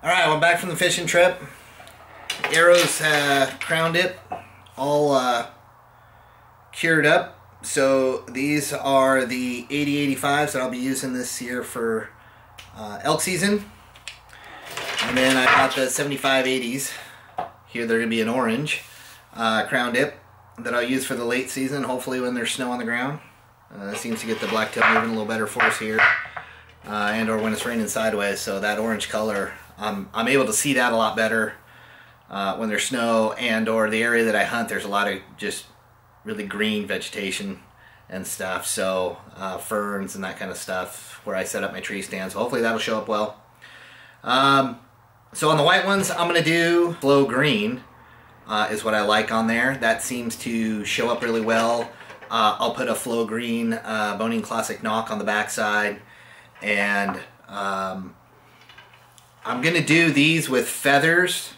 Alright, we're back from the fishing trip. Arrows crown dip, all cured up. So these are the 80-85s that I'll be using this year for elk season. And then I got the 75-80s. Here they're going to be an orange crown dip that I'll use for the late season, hopefully when there's snow on the ground. Seems to get the blacktail moving a little better for us here. And or when it's raining sideways, so that orange color, I'm able to see that a lot better when there's snow, and or the area that I hunt, there's a lot of just really green vegetation and stuff, so ferns and that kind of stuff where I set up my tree stand, so hopefully that'll show up well. So on the white ones, I'm going to do flow green is what I like on there. That seems to show up really well. I'll put a flow green Boning Classic knock on the backside. And I'm going to do these with feathers,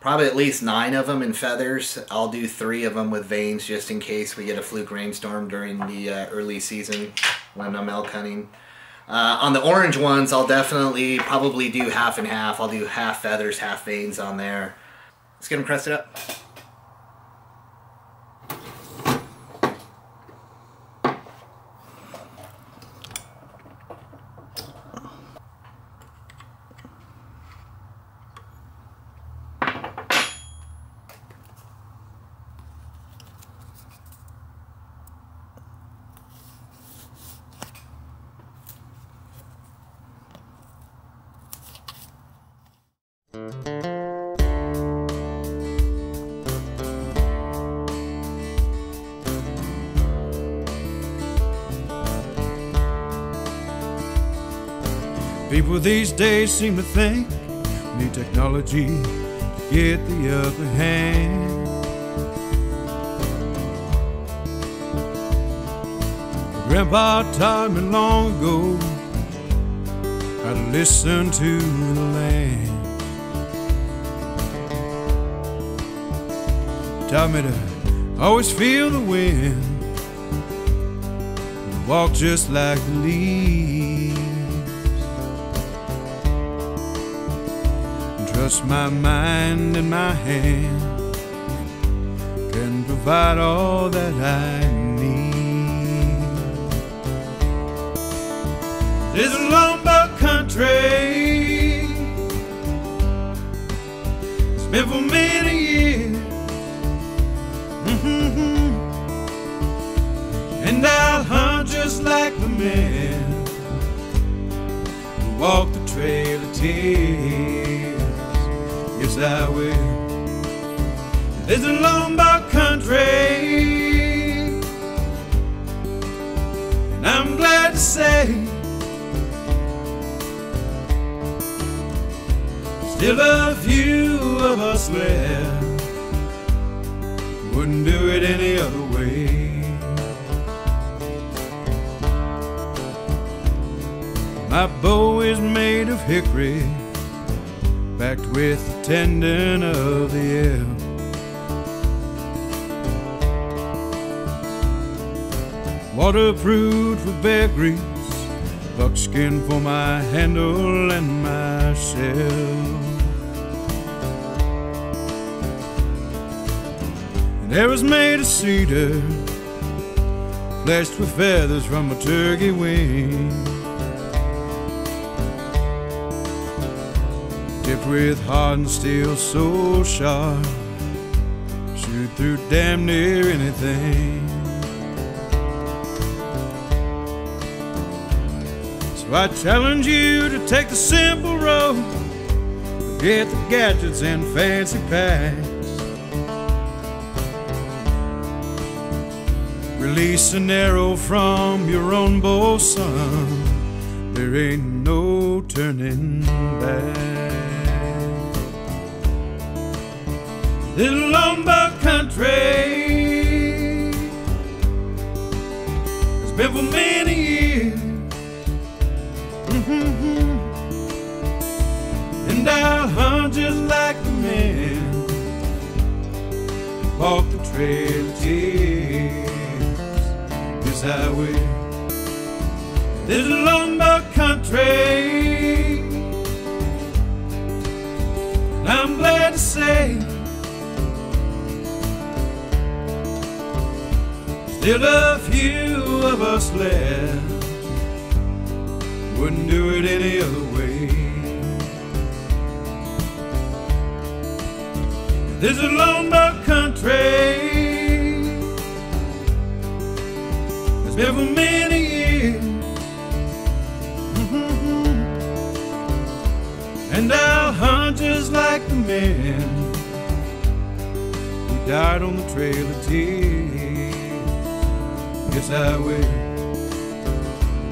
probably at least 9 of them in feathers. I'll do 3 of them with veins just in case we get a fluke rainstorm during the early season when I'm elk hunting. On the orange ones, I'll definitely probably do half and half. I'll do half feathers, half veins on there. Let's get them crested up. People these days seem to think we need technology to get the upper hand. Grandpa taught me long ago how to listen to the land. Taught me to always feel the wind and walk just like the leaves. Trust my mind and my hand can provide all that I need. This is a lumber country. It's been for many years. And I'll hunt just like the men who walk the trail of tears. Yes, I will. This is a lumber country, and I'm glad to say still a few of us left. Wouldn't do it any other way. My bow is made of hickory, backed with the tendon of the elk. Waterproofed with bear grease, buckskin for my handle and my shell. And arrows made of cedar, fleshed with feathers from a turkey wing, tipped with hardened steel so sharp, shoot through damn near anything. So I challenge you to take the simple road, forget the gadgets and fancy packs. Release an arrow from your own bow, son. There ain't no turning back. This lumber country has been for many years. And I'll hunt just like the men walk the trail of tears. Yes, I will. This lumber country, I'm glad to say still a few of us left. Wouldn't do it any other way. This is long buck country. It's been for many years. And I'll hunt just like the men who died on the Trail of Tears. Yes, I will.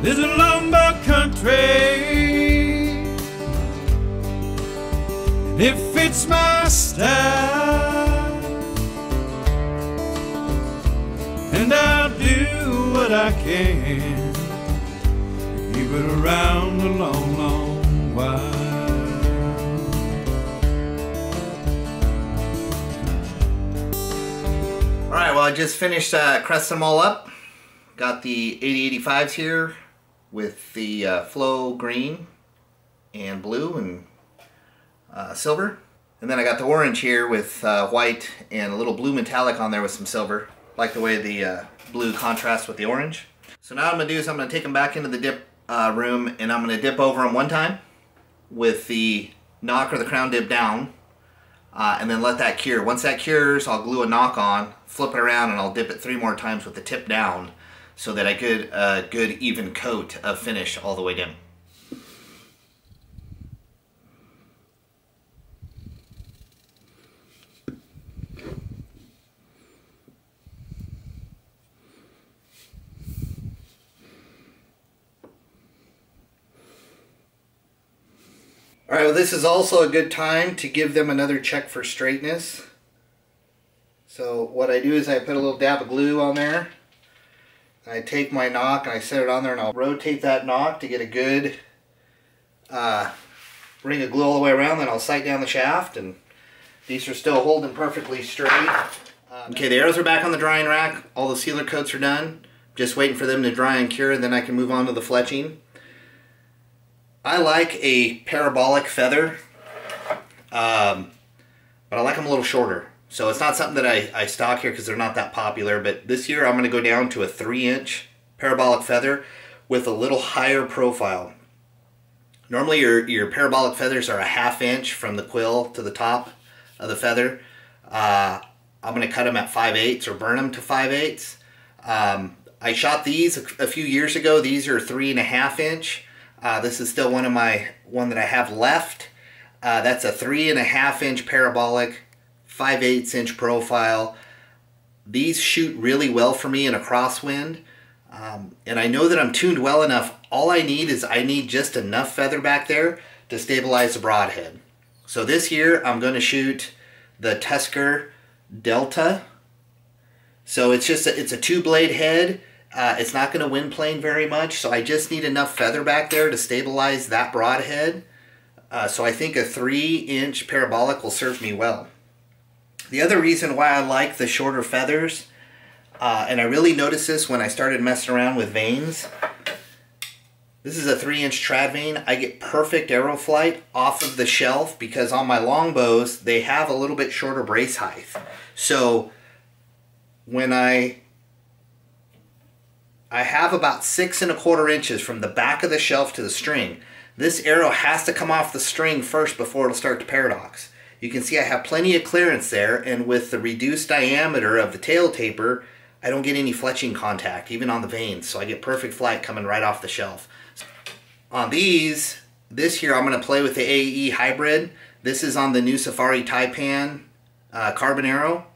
This is lumber country, and it fits my style, and I'll do what I can to keep it around a long, long while. Alright, well I just finished cresting them all up. Got the 8085s here with the flow green and blue and silver. And then I got the orange here with white and a little blue metallic on there with some silver. Like the way the blue contrasts with the orange. So now what I'm going to do is I'm going to take them back into the dip room, and I'm going to dip over them one time with the knock or the crown dip down. And then let that cure. Once that cures, I'll glue a knock on, flip it around, and I'll dip it 3 more times with the tip down so that I get a good even coat of finish all the way down. Alright, well this is also a good time to give them another check for straightness. So what I do is I put a little dab of glue on there. I take my knock and I set it on there, and I'll rotate that knock to get a good ring of glue all the way around. Then I'll sight down the shaft, and these are still holding perfectly straight. Okay, the arrows are back on the drying rack. All the sealer coats are done. Just waiting for them to dry and cure, and then I can move on to the fletching. I like a parabolic feather, but I like them a little shorter. So it's not something that I stock here because they're not that popular, but this year I'm going to go down to a 3-inch parabolic feather with a little higher profile. Normally your parabolic feathers are a 1/2 inch from the quill to the top of the feather. I'm going to cut them at 5/8 or burn them to 5/8. I shot these a few years ago. These are 3.5 inch. This is still one that I have left. That's a 3.5 inch parabolic, 5/8 inch profile. These shoot really well for me in a crosswind, and I know that I'm tuned well enough. All I need is just enough feather back there to stabilize the broadhead. So this year I'm going to shoot the Tusker Delta. So it's a 2-blade head. It's not going to wind plane very much, so I just need enough feather back there to stabilize that broadhead. So I think a 3-inch parabolic will serve me well. The other reason why I like the shorter feathers, and I really noticed this when I started messing around with vanes. This is a 3-inch trad vane. I get perfect arrow flight off of the shelf because on my longbows they have a little bit shorter brace height. So when I have about 6¼ inches from the back of the shelf to the string. This arrow has to come off the string first before it'll start to paradox. You can see I have plenty of clearance there, and with the reduced diameter of the tail taper, I don't get any fletching contact, even on the vanes, so I get perfect flight coming right off the shelf. On these, this year I'm going to play with the AE Hybrid. This is on the new Safari Taipan carbon arrow.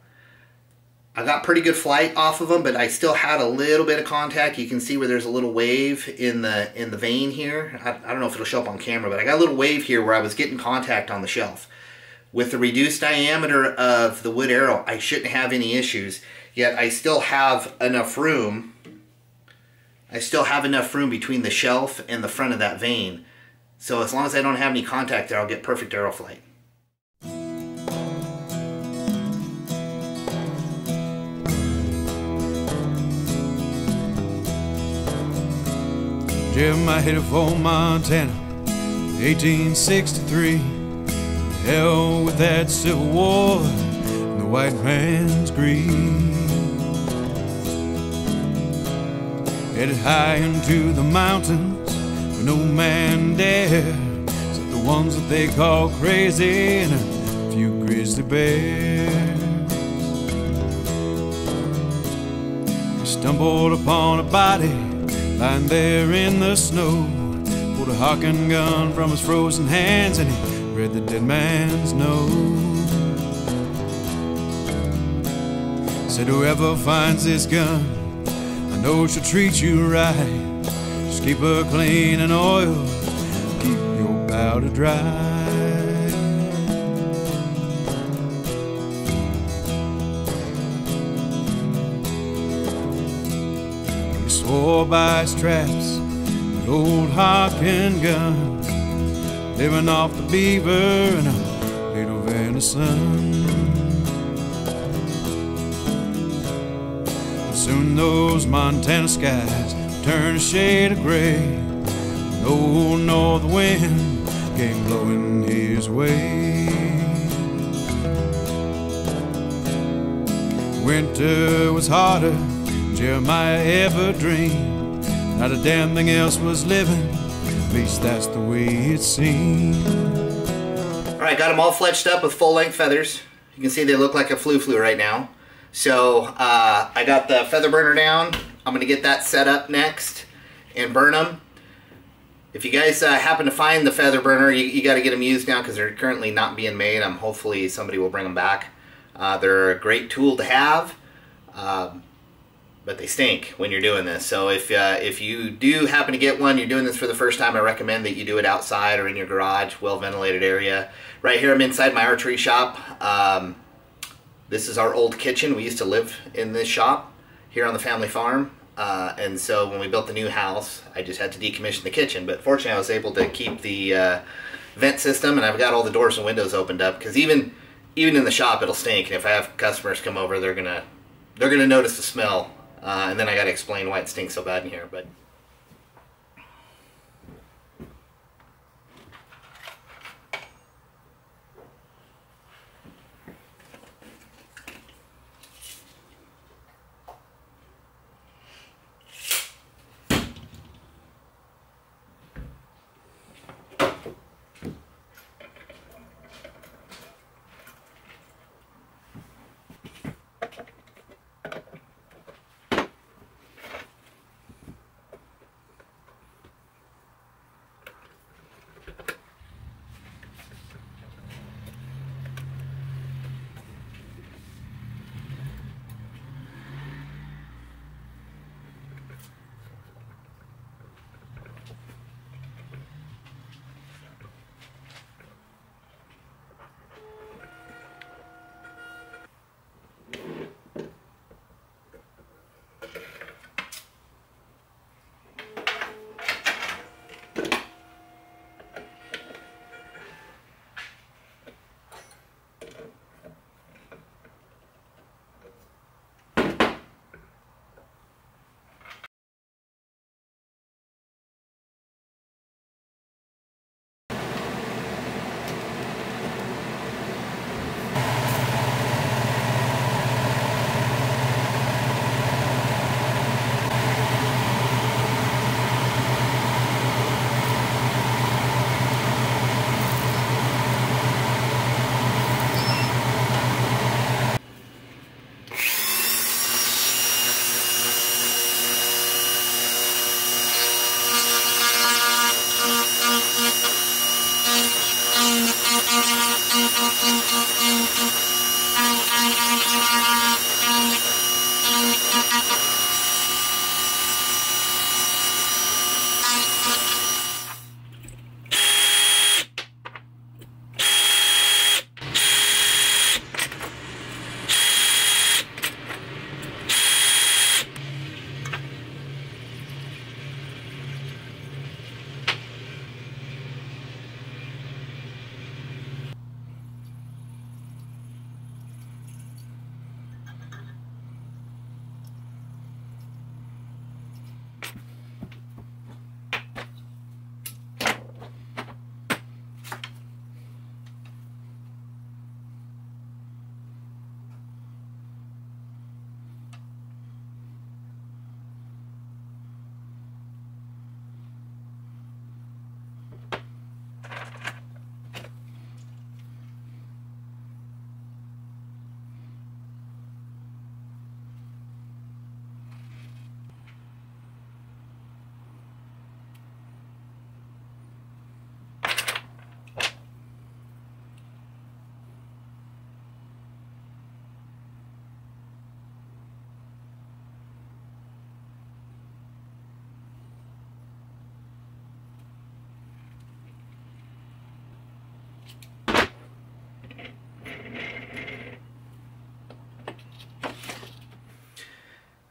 I got pretty good flight off of them, but I still had a little bit of contact. You can see where there's a little wave in the vane here. I don't know if it'll show up on camera, but I got a little wave here where I was getting contact on the shelf. With the reduced diameter of the wood arrow, I shouldn't have any issues. Yet I still have enough room. I still have enough room between the shelf and the front of that vane. So as long as I don't have any contact there, I'll get perfect arrow flight. Jeremiah headed for Montana, 1863. Hell with that Civil War and the white man's greed. Headed high into the mountains where no man dared, except the ones that they call crazy and a few grizzly bears. He stumbled upon a body lying there in the snow, pulled a Hawken gun from his frozen hands and he read the dead man's note. Said, whoever finds this gun, I know she'll treat you right. Just keep her clean and oiled, keep your powder dry. He swore by his traps, that old Hawken gun, living off the beaver and a little venison. Soon those Montana skies turn a shade of gray. An old north wind came blowing his way. Winter was harder than Jeremiah ever dreamed. Not a damn thing else was living, at least that's the way it seemed. Alright, got them all fletched up with full-length feathers. You can see they look like a flu right now. So I got the feather burner down. I'm going to get that set up next and burn them. If you guys happen to find the feather burner, you got to get them used now because they're currently not being made. Hopefully somebody will bring them back. They're a great tool to have, but they stink when you're doing this. So if you do happen to get one, you're doing this for the first time, I recommend that you do it outside or in your garage, well-ventilated area. Right here I'm inside my archery shop. This is our old kitchen. We used to live in this shop here on the family farm. And so when we built the new house, I just had to decommission the kitchen. But fortunately, I was able to keep the vent system, and I've got all the doors and windows opened up. Because even in the shop, it'll stink. And if I have customers come over, they're gonna notice the smell. And then I got to explain why it stinks so bad in here. But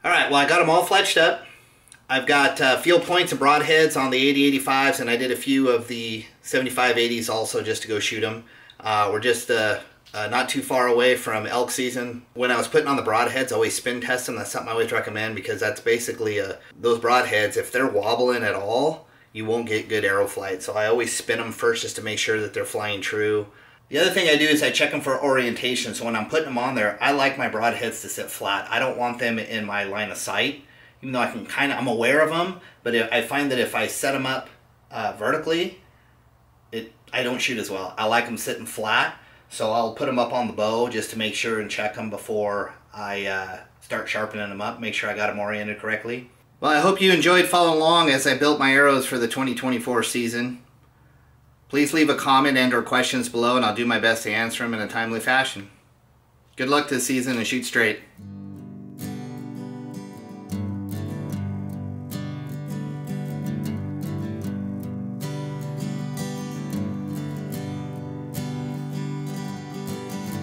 Alright, well I got them all fletched up. I've got field points and broadheads on the 80-85s, and I did a few of the 75-80s also just to go shoot them. We're just not too far away from elk season. When I was putting on the broadheads, I always spin test them. That's something I always recommend, because that's basically those broadheads, if they're wobbling at all, you won't get good arrow flight. So I always spin them first just to make sure that they're flying true. The other thing I do is I check them for orientation. So when I'm putting them on there, I like my broadheads to sit flat. I don't want them in my line of sight, even though I'm aware of them. But I find that if I set them up vertically, I don't shoot as well. I like them sitting flat. So I'll put them up on the bow just to make sure and check them before I start sharpening them up, make sure I got them oriented correctly. Well, I hope you enjoyed following along as I built my arrows for the 2024 season. Please leave a comment and/or questions below, and I'll do my best to answer them in a timely fashion. Good luck this season, and shoot straight.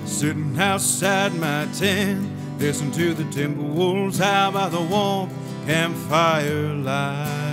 Sitting outside my tent, listen to the timber wolves howl by the warm campfire light.